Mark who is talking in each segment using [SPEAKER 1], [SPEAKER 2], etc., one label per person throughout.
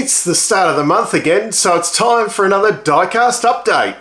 [SPEAKER 1] It's the start of the month again, so it's time for another Diecast update.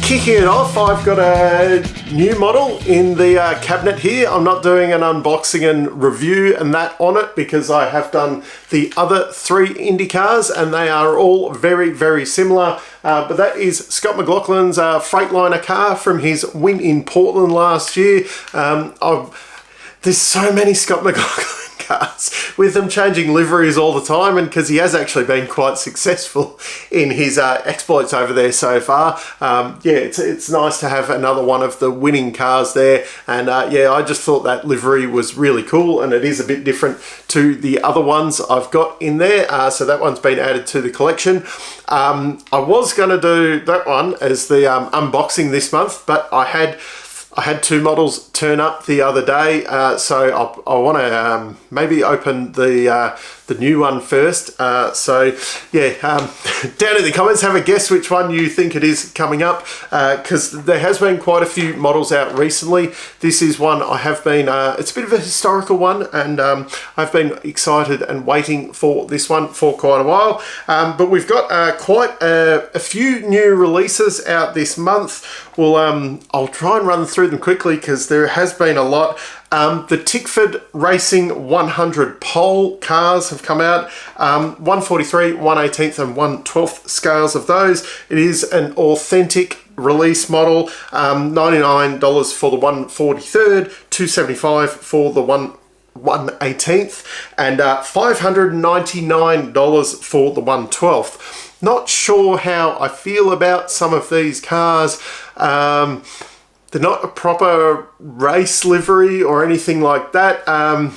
[SPEAKER 1] Kicking it off, I've got a new model in the cabinet here. I'm not doing an unboxing and review and that on it because I have done the other three Indy cars and they are all very, very similar. But that is Scott McLaughlin's Freightliner car from his win in Portland last year. There's so many Scott McLaughlin cars with them changing liveries all the time, and because he has actually been quite successful in his exploits over there so far. Yeah, it's nice to have another one of the winning cars there, and yeah, I just thought that livery was really cool, and it is a bit different to the other ones I've got in there, so that one's been added to the collection. I was going to do that one as the unboxing this month, but I had two models turn up the other day, so I want to maybe open the new one first. So yeah, down in the comments, have a guess which one you think it is coming up, because there has been quite a few models out recently. This is one I have been, it's a bit of a historical one, and I've been excited and waiting for this one for quite a while. But we've got quite a few new releases out this month. Well, I'll try and run through them quickly because there has been a lot. The Tickford Racing 100 pole cars have come out. 143, 1/18th and 1/12th scales of those. It is an authentic release model. $99 for the 143rd, $275 for the 1/18th, and $599 for the 1/12th. Not sure how I feel about some of these cars. They're not a proper race livery or anything like that. I'm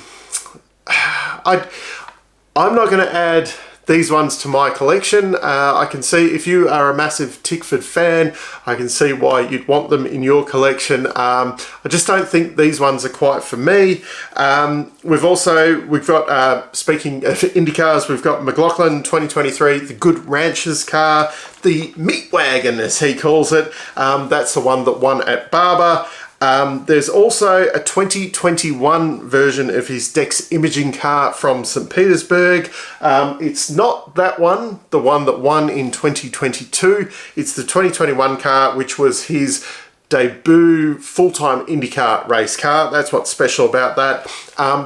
[SPEAKER 1] not going to add these ones to my collection. I can see if you are a massive Tickford fan, I can see why you'd want them in your collection. I just don't think these ones are quite for me. We've got, speaking of Indy cars, we've got McLaughlin 2023, the Good Ranchers car, the Meat Wagon as he calls it. That's the one that won at Barber. There's also a 2021 version of his Dex imaging car from St. Petersburg. It's not that one, the one that won in 2022. It's the 2021 car, which was his debut full-time IndyCar race car. That's what's special about that.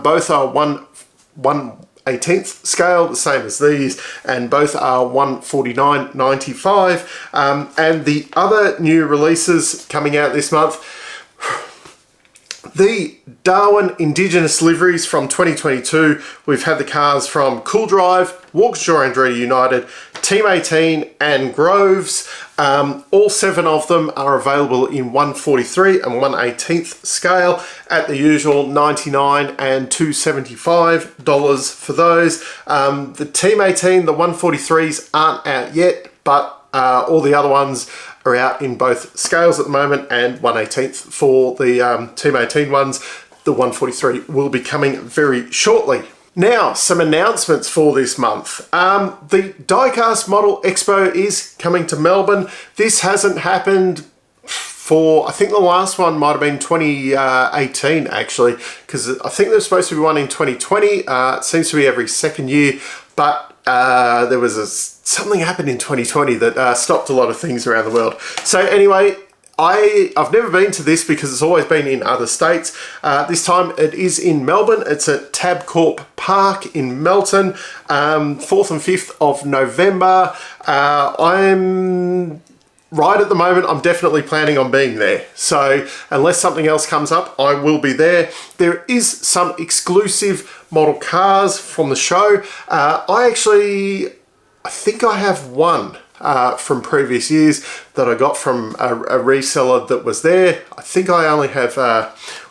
[SPEAKER 1] Both are 1/18th scale, the same as these, and both are 149.95. And the other new releases coming out this month, the Darwin Indigenous liveries from 2022. We've had the cars from CoolDrive, Walkinshaw Andretti United, Team 18 and Groves. All 7 of them are available in 143 and 1/18th scale at the usual $99 and $275 for those. The Team 18, the 143s aren't out yet, but all the other ones are out in both scales at the moment, and 1/18th for the Team 18 ones. The 143 will be coming very shortly. Now, some announcements for this month. The Diecast Model Expo is coming to Melbourne. This hasn't happened for, I think the last one might have been 2018 actually, because I think there's supposed to be one in 2020. It seems to be every second year, but there was something happened in 2020 that stopped a lot of things around the world. So anyway, I've never been to this because it's always been in other states. This time it is in Melbourne. It's at Tabcorp Park in Melton, 4th and 5th of November. Right at the moment, I'm definitely planning on being there. So unless something else comes up, I will be there. There is some exclusive model cars from the show. I think I have one from previous years that I got from a reseller that was there. I think I only have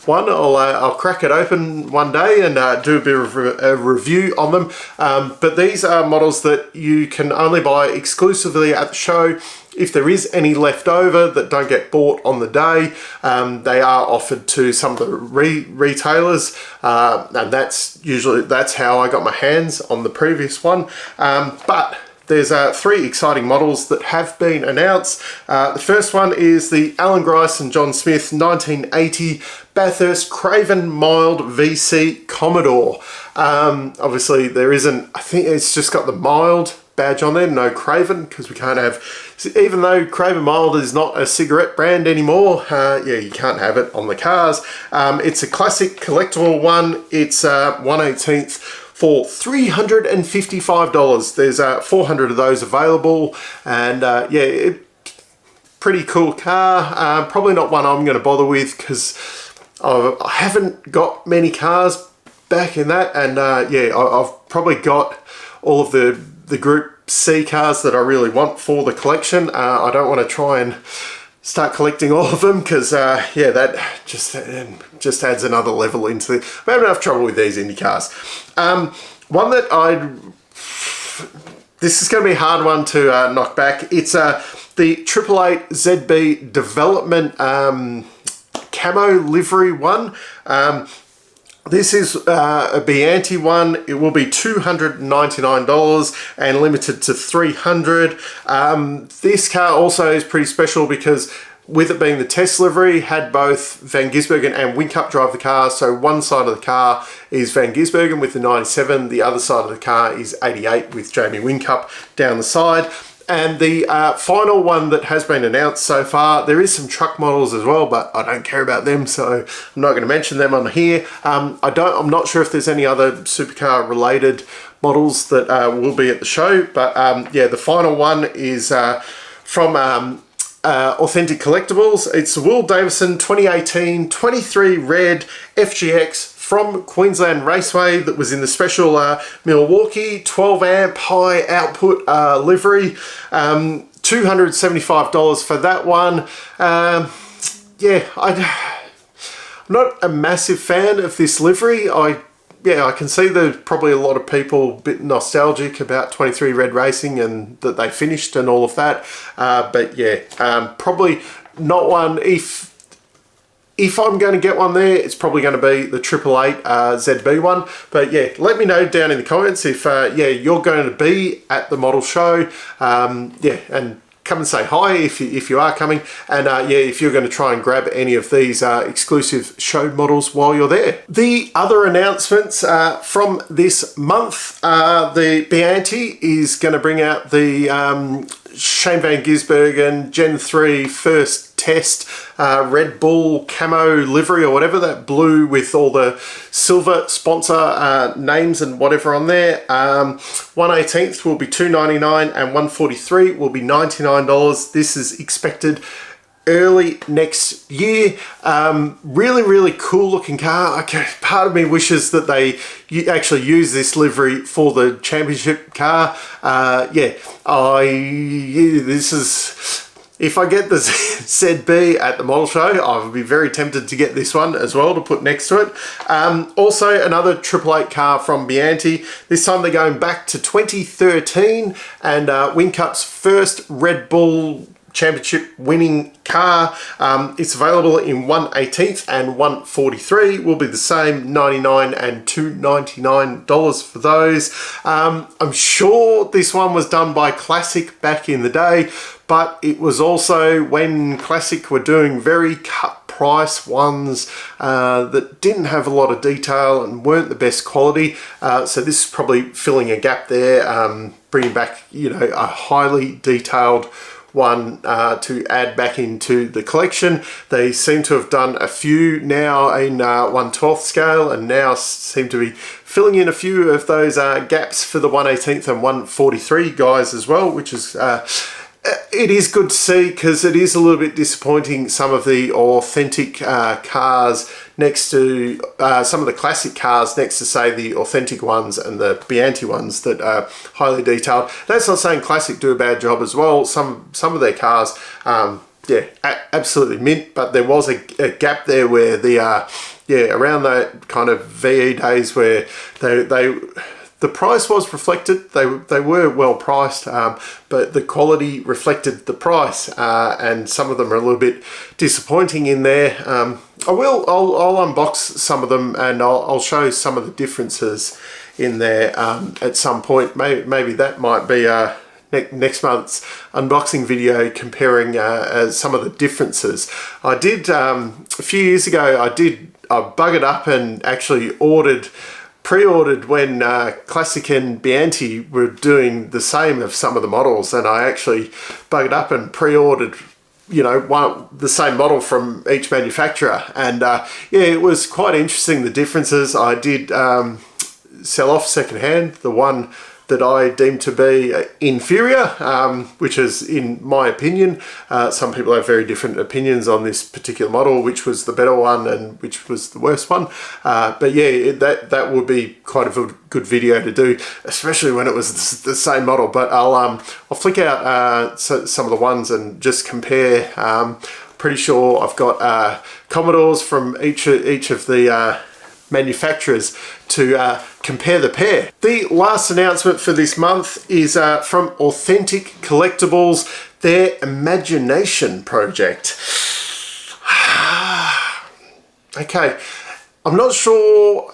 [SPEAKER 1] one. I'll crack it open one day and do a bit of a review on them. But these are models that you can only buy exclusively at the show. If there is any left over that don't get bought on the day, they are offered to some of the retailers, and that's how I got my hands on the previous one. But there's 3 exciting models that have been announced. The first one is the Alan Grice and John Smith 1980 Bathurst Craven Mild VC Commodore. Obviously there isn't, I think it's just got the mild badge on there, no Craven, because we can't have, even though Craven Mild is not a cigarette brand anymore, yeah, you can't have it on the cars. It's a classic collectible one. It's 1/18 for $355. There's 400 of those available, and yeah, pretty cool car. Probably not one I'm going to bother with because I haven't got many cars back in that, and yeah, I've probably got all of the Group C cars that I really want for the collection. I don't want to try and start collecting all of them because yeah, that just adds another level into the... I have enough trouble with these Indy cars. One that this is going to be a hard one to knock back. It's the Triple8 ZB Development Camo Livery one. This is a Bianti one. It will be $299 and limited to 300. This car also is pretty special because with it being the test livery, had both Van Gisbergen and Whincup drive the car. So one side of the car is Van Gisbergen with the 97. The other side of the car is 88 with Jamie Whincup down the side. And the final one that has been announced so far, there is some truck models as well, but I don't care about them, so I'm not going to mention them on here. I'm not sure if there's any other supercar related models that will be at the show, but yeah, the final one is from Authentic Collectibles. It's the Will Davison 2018 23 Red FGX from Queensland Raceway that was in the special Milwaukee 12 amp high output livery. $275 for that one. Yeah, I'm not a massive fan of this livery. Yeah, I can see there's probably a lot of people a bit nostalgic about 23 Red Racing and that they finished and all of that. But yeah, probably not one. If I'm going to get one there, it's probably going to be the Triple8 ZB one. But yeah, let me know down in the comments if yeah, you're going to be at the model show. Yeah, and come and say hi if you are coming. And yeah, if you're going to try and grab any of these exclusive show models while you're there. The other announcements from this month, the Bianti is going to bring out the Shane Van Gisbergen Gen 3 first test Red Bull camo livery or whatever, that blue with all the silver sponsor names and whatever on there. 1/18 will be $299 and 143 will be $99. This is expected early next year. Really cool looking car. Part of me wishes that they actually use this livery for the championship car. Yeah, this is... If I get the ZB at the model show, I would be very tempted to get this one as well to put next to it. Also, another Triple8 car from Bianti. This time they're going back to 2013 and Whincup's first Red Bull championship winning car. It's available in 1/18 and 143. Will be the same, $99 and $299 for those. I'm sure this one was done by Classic back in the day, but it was also when Classic were doing very cut price ones that didn't have a lot of detail and weren't the best quality. So this is probably filling a gap there, bringing back, you know, a highly detailed one to add back into the collection. They seem to have done a few now in 1/12 scale and now seem to be filling in a few of those gaps for the 1/18 and 143 guys as well, which is it is good to see, because it is a little bit disappointing some of the authentic cars next to some of the classic cars next to, say, the authentic ones and the Bianti ones that are highly detailed. That's not saying Classic do a bad job as well. Some of their cars, yeah, absolutely mint, but there was a gap there where the yeah, around that kind of VE days where the price was reflected. They were well priced, but the quality reflected the price, and some of them are a little bit disappointing in there. I'll unbox some of them and I'll show some of the differences in there at some point. Maybe that might be next month's unboxing video comparing some of the differences. I did a few years ago. I buggered up and actually pre-ordered when Classic and Bianti were doing the same of some of the models, and I actually buggered up and pre-ordered, you know, the same model from each manufacturer, and yeah, it was quite interesting, the differences. I did sell off secondhand the one that I deemed to be inferior, which is, in my opinion, some people have very different opinions on this particular model, which was the better one and which was the worst one. But yeah, that would be quite a good video to do, especially when it was the same model. But I'll flick out some of the ones and just compare. Pretty sure I've got Commodores from each of the manufacturers to compare the pair. The last announcement for this month is from Authentic Collectibles, their Imagination project. Okay, I'm not sure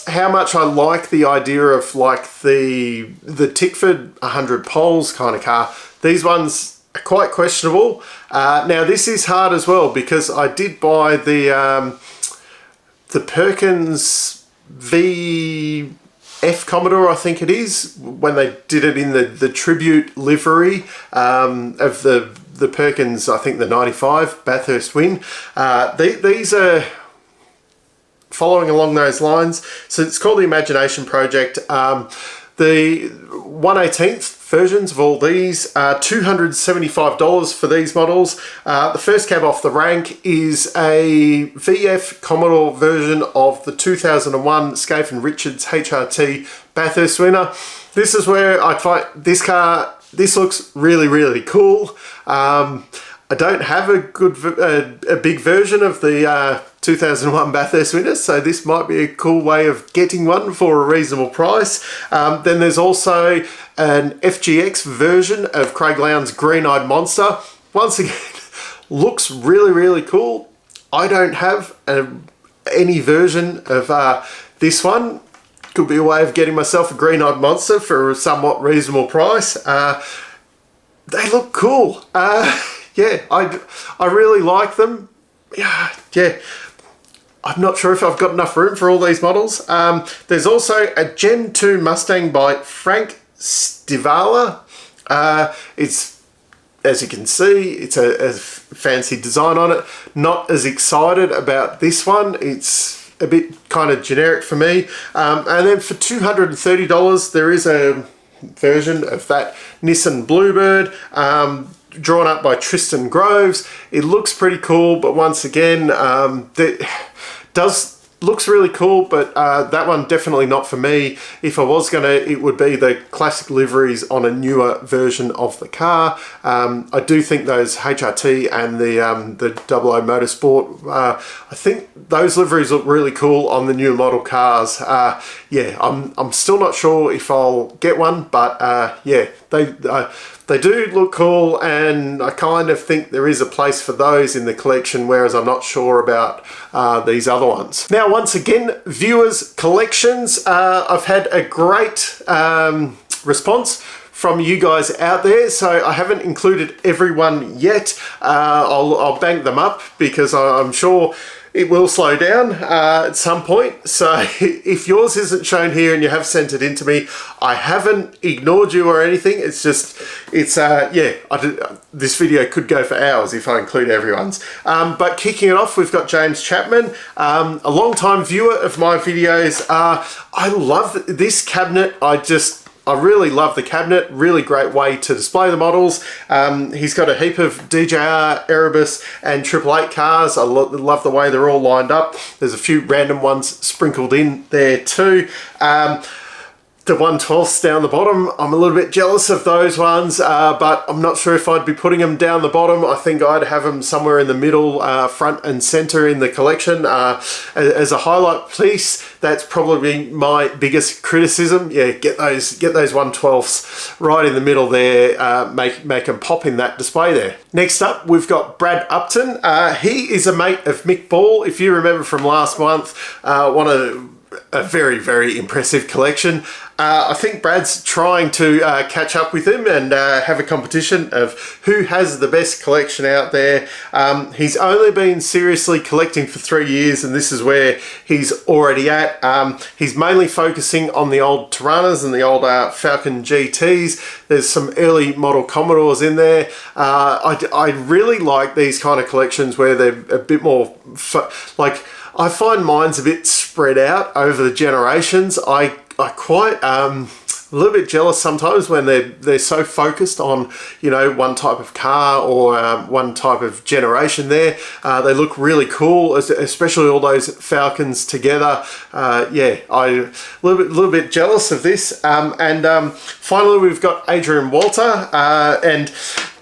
[SPEAKER 1] how much I like the idea of like the Tickford 100 poles kind of car. These ones are quite questionable. Now this is hard as well, because I did buy the Perkins VF Commodore, I think it is, when they did it in the tribute livery of the Perkins, I think the 95 Bathurst win. These are following along those lines. So it's called the Imagination Project. The 1/18th versions of all these are $275 for these models. The first cab off the rank is a VF Commodore version of the 2001 Scaife and Richards HRT Bathurst winner. This is where I find this car. This looks really, really cool. I don't have a big version of the 2001 Bathurst winner, so this might be a cool way of getting one for a reasonable price. Then there's also an FGX version of Craig Lowndes' Green-Eyed Monster. Once again, looks really, really cool. I don't have any version of this one. Could be a way of getting myself a Green-Eyed Monster for a somewhat reasonable price. They look cool. Yeah, I really like them. Yeah. I'm not sure if I've got enough room for all these models. There's also a Gen 2 Mustang by Frank Stivala. It's, as you can see, it's a fancy design on it. Not as excited about this one. It's a bit kind of generic for me. And then for $230, there is a version of that Nissan Bluebird, drawn up by Tristan Groves. It looks pretty cool, but once again, looks really cool, but that one definitely not for me. If I was gonna, it would be the classic liveries on a newer version of the car. I do think those HRT and the 00 Motorsport, I think those liveries look really cool on the newer model cars. Yeah, I'm still not sure if I'll get one, but yeah, they do look cool, and I kind of think there is a place for those in the collection, whereas I'm not sure about these other ones. Now, once again, viewers' collections. I've had a great response from you guys out there, so I haven't included everyone yet. I'll bank them up, because I'm sure it will slow down at some point. So if yours isn't shown here and you have sent it in to me, I haven't ignored you or anything. It's just, yeah, this video could go for hours if I include everyone's. But kicking it off, we've got James Chapman, a long-time viewer of my videos. I love this cabinet. I really love the cabinet. Really great way to display the models. He's got a heap of DJR, Erebus and Triple8 cars. I love the way they're all lined up. There's a few random ones sprinkled in there too. The 112s down the bottom, I'm a little bit jealous of those ones, but I'm not sure if I'd be putting them down the bottom. I think I'd have them somewhere in the middle, front and center in the collection. As a highlight piece, that's probably my biggest criticism. Yeah, get those 112s right in the middle there, make them pop in that display there. Next up, we've got Brad Upton. He is a mate of Mick Ball. If you remember from last month, a very, very impressive collection. I think Brad's trying to catch up with him and have a competition of who has the best collection out there. He's only been seriously collecting for 3 years, and this is where he's already at. He's mainly focusing on the old Tiranas and the old Falcon GTs. There's some early model Commodores in there. I really like these kind of collections where they're a bit more like, I find mine's a bit spread out over the generations. I quite a little bit jealous sometimes when they're so focused on, you know, one type of car or one type of generation there. They look really cool, especially all those Falcons together. Yeah, I'm a little bit jealous of this. Finally, we've got Adrian Walter, and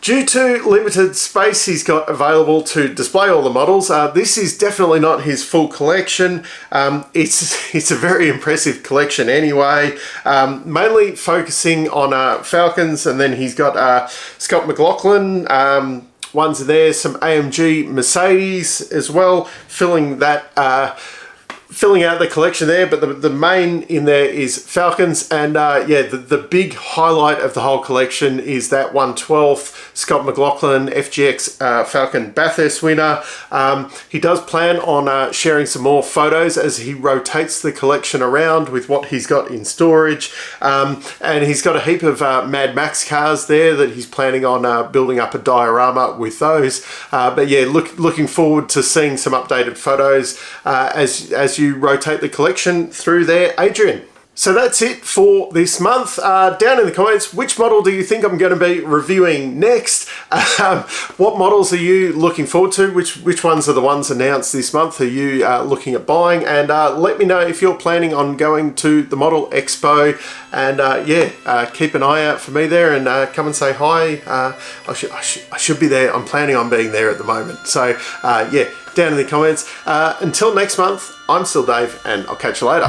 [SPEAKER 1] due to limited space he's got available to display all the models, this is definitely not his full collection. It's a very impressive collection anyway, mainly focusing on Falcons, and then he's got Scott McLaughlin, ones in there, some AMG Mercedes as well, filling out the collection there, but the main in there is Falcons, and yeah, the big highlight of the whole collection is that 1/12 Scott McLaughlin FGX Falcon Bathurst winner. He does plan on sharing some more photos as he rotates the collection around with what he's got in storage, and he's got a heap of Mad Max cars there that he's planning on building up a diorama with those. But yeah, looking forward to seeing some updated photos as you rotate the collection through there, Adrian. So that's it for this month. Down in the comments, which model do you think I'm going to be reviewing next? What models are you looking forward to? Which ones are the ones announced this month are you looking at buying? And let me know if you're planning on going to the Model Expo. And yeah, keep an eye out for me there, and come and say hi. I should be there. I'm planning on being there at the moment. So yeah, down in the comments. Until next month, I'm still Dave, and I'll catch you later.